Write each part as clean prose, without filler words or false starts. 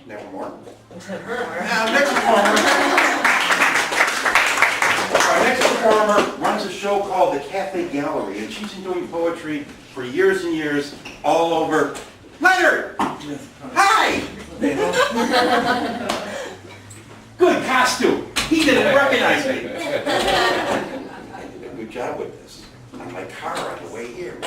Nevermore. Our next performer runs a show called the Cafe Gallery, and she's been doing poetry for years and years all over. Leonard! Hi! Good costume. He didn't recognize me. Good job with this. On my car on the way here.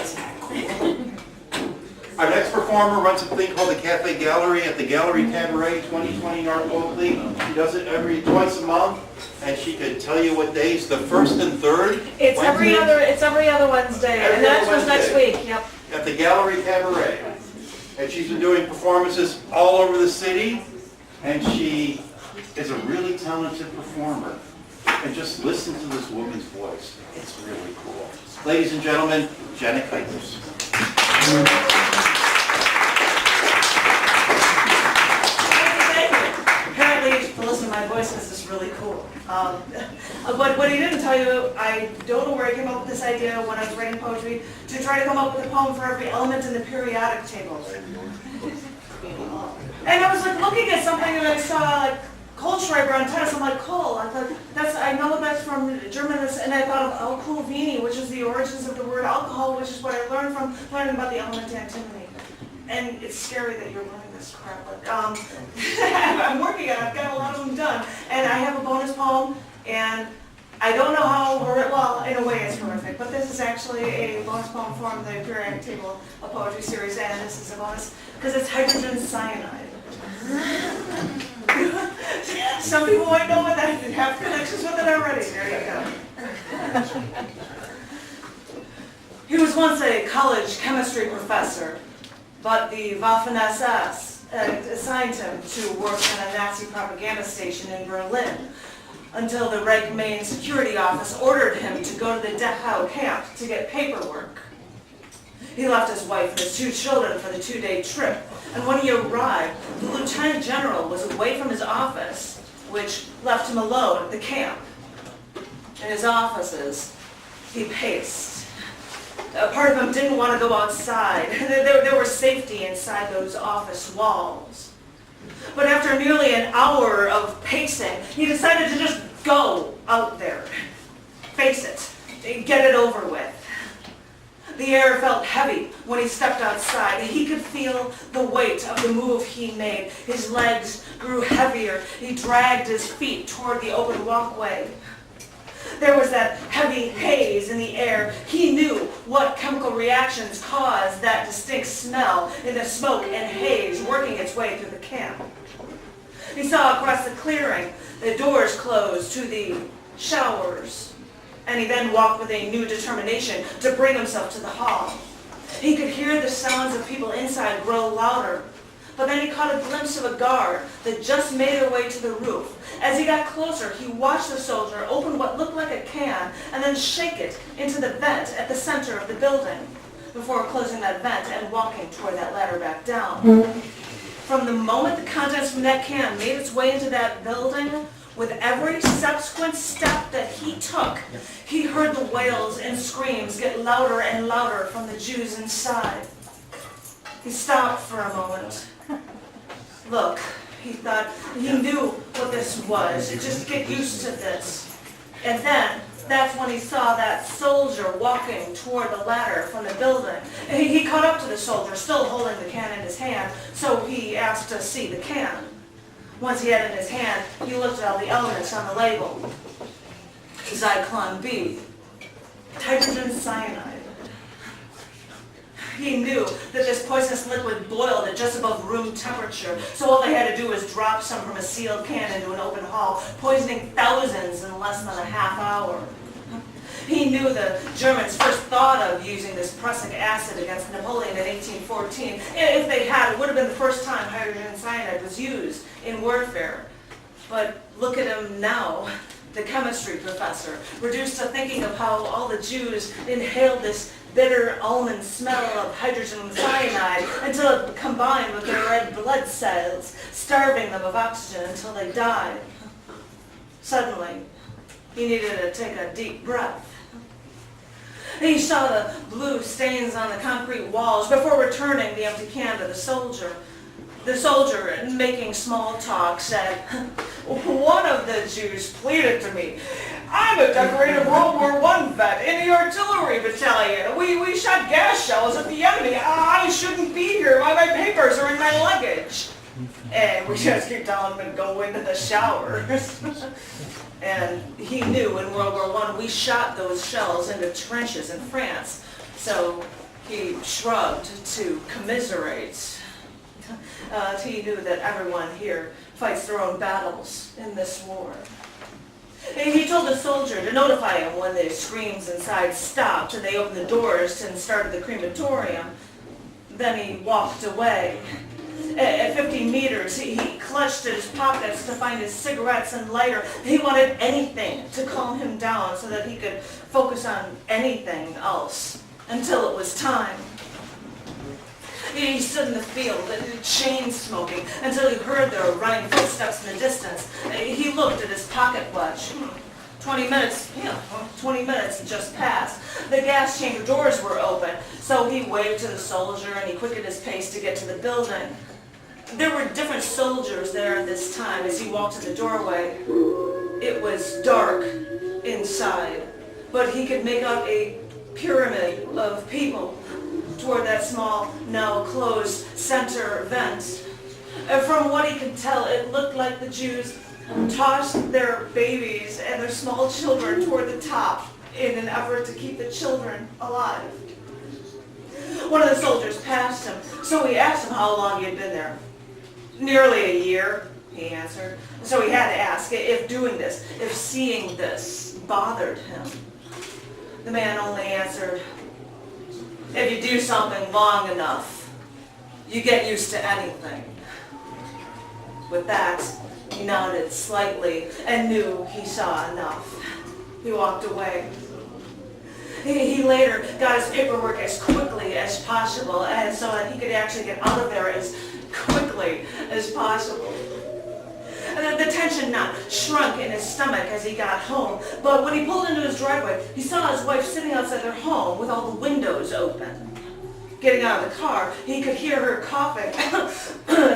Our next performer runs a thing called the Cafe Gallery at the Gallery Cabaret, 2020 North Oakley. She does it twice a month, and she could tell you what days, the first and third. It's every other Wednesday, and that was next week. Yep. At the Gallery Cabaret. And she's been doing performances all over the city, and she is a really talented performer. And just listen to this woman's voice. It's really cool. Ladies and gentlemen, Jenna Kuypers. Thank you. Apparently, to listen to my voice because it's really cool. But what he didn't tell you, I don't know where I came up with this idea when I was writing poetry, to try to come up with a poem for every element in the periodic table. And I was like looking at something and I saw like Kohlschreiber on tennis. I'm like, coal. I thought I know that's from German, and I thought of alkoholvini, which is the origins of the word alcohol, which is what I learned from learning about the element antimony. And it's scary that you're learning this crap, but I'm working on it. I've got a lot of them done, and I have a bonus poem, and I don't know how, well, in a way it's horrific, but this is actually a bonus poem from the periodic table of poetry series, and this is a bonus because it's hydrogen cyanide. Some people might know what that is, have connections with it already. There you go. He was once a college chemistry professor, but the Waffen-SS assigned him to work in a Nazi propaganda station in Berlin until the Reich main security office ordered him to go to the Dachau camp to get paperwork. He left his wife and his 2 children for the 2-day trip, and when he arrived, the lieutenant general was away from his office, which left him alone at the camp. In his offices, he paced. A part of him didn't want to go outside. There was safety inside those office walls. But after nearly an hour of pacing, he decided to just go out there. Face it. Get it over with. The air felt heavy when he stepped outside. He could feel the weight of the move he made. His legs grew heavier. He dragged his feet toward the open walkway. There was that heavy haze in the air. He knew what chemical reactions caused that distinct smell in the smoke and haze working its way through the camp. He saw across the clearing the doors closed to the showers, and he then walked with a new determination to bring himself to the hall. He could hear the sounds of people inside grow louder, but then he caught a glimpse of a guard that just made their way to the roof. As he got closer, he watched the soldier open what looked like a can and then shake it into the vent at the center of the building before closing that vent and walking toward that ladder back down. From the moment the contents from that can made its way into that building, with every subsequent step that he took, he heard the wails and screams get louder and louder from the Jews inside. He stopped for a moment. Look, he thought, he knew what this was. Just get used to this. And then, that's when he saw that soldier walking toward the ladder from the building. And he caught up to the soldier, still holding the can in his hand, so he asked to see the can. Once he had it in his hand, he looked at all the elements on the label. Zyklon B, hydrogen cyanide. He knew that this poisonous liquid boiled at just above room temperature, so all they had to do was drop some from a sealed can into an open hall, poisoning thousands in less than a half hour. He knew the Germans first thought of using this prussic acid against Napoleon in 1814. If they had, it would have been the first time hydrogen cyanide was used in warfare. But look at him now, the chemistry professor, reduced to thinking of how all the Jews inhaled this bitter almond smell of hydrogen cyanide until it combined with their red blood cells, starving them of oxygen until they died. Suddenly, he needed to take a deep breath. He saw the blue stains on the concrete walls before returning the empty can to the soldier. The soldier, making small talk, said, one of the Jews pleaded to me, I'm a decorated World War I vet in the artillery battalion. We shot gas shells at the enemy. I shouldn't be here. My papers are in my luggage. And we just keep telling him to go into the showers. And he knew in World War I we shot those shells into trenches in France. So he shrugged to commiserate. He knew that everyone here fights their own battles in this war. He told the soldier to notify him when the screams inside stopped and they opened the doors and started the crematorium. Then he walked away. At 50 meters, he clutched at his pockets to find his cigarettes and lighter. He wanted anything to calm him down so that he could focus on anything else until it was time. He stood in the field, chain smoking, until he heard the running footsteps in the distance. He looked at his pocket watch. 20 minutes, 20 minutes just passed. The gas chamber doors were open, so he waved to the soldier and he quickened his pace to get to the building. There were different soldiers there at this time as he walked to the doorway. It was dark inside, but he could make out a pyramid of people toward that small, now closed center vent. From what he could tell, it looked like the Jews tossed their babies and their small children toward the top in an effort to keep the children alive. One of the soldiers passed him, so he asked him how long he had been there. Nearly a year, he answered. So he had to ask if doing this, if seeing this bothered him. The man only answered, if you do something long enough, you get used to anything. With that, he nodded slightly and knew he saw enough. He walked away. He later got his paperwork as quickly as possible, and so that he could actually get out of there as quickly as possible. The tension knot shrunk in his stomach as he got home, but when he pulled into his driveway, he saw his wife sitting outside their home with all the windows open. Getting out of the car, he could hear her coughing,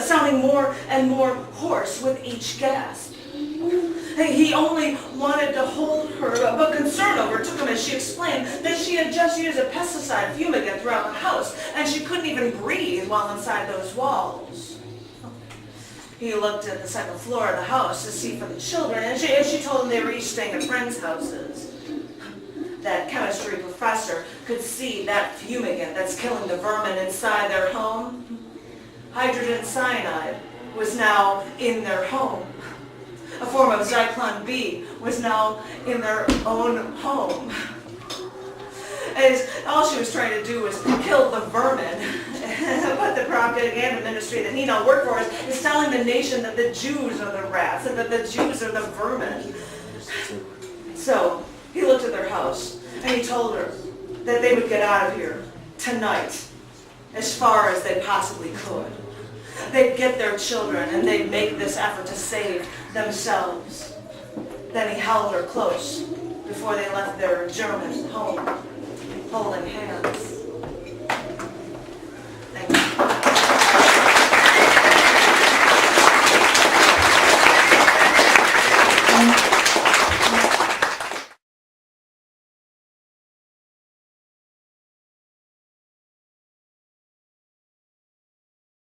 sounding more and more hoarse with each gasp. He only wanted to hold her, but concern overtook him as she explained that she had just used a pesticide fumigant throughout the house, and she couldn't even breathe while inside those walls. He looked at the second floor of the house to see for the children, and she told him they were each staying at friends' houses. That chemistry professor could see that fumigant that's killing the vermin inside their home. Hydrogen cyanide was now in their home. A form of Zyklon B was now in their own home. As all she was trying to do was kill the vermin. But the propaganda ministry that he now worked for is telling the nation that the Jews are the rats and that the Jews are the vermin. So he looked at their house and he told her that they would get out of here tonight as far as they possibly could. They'd get their children and they'd make this effort to save themselves. Then he held her close before they left their German home, holding hands.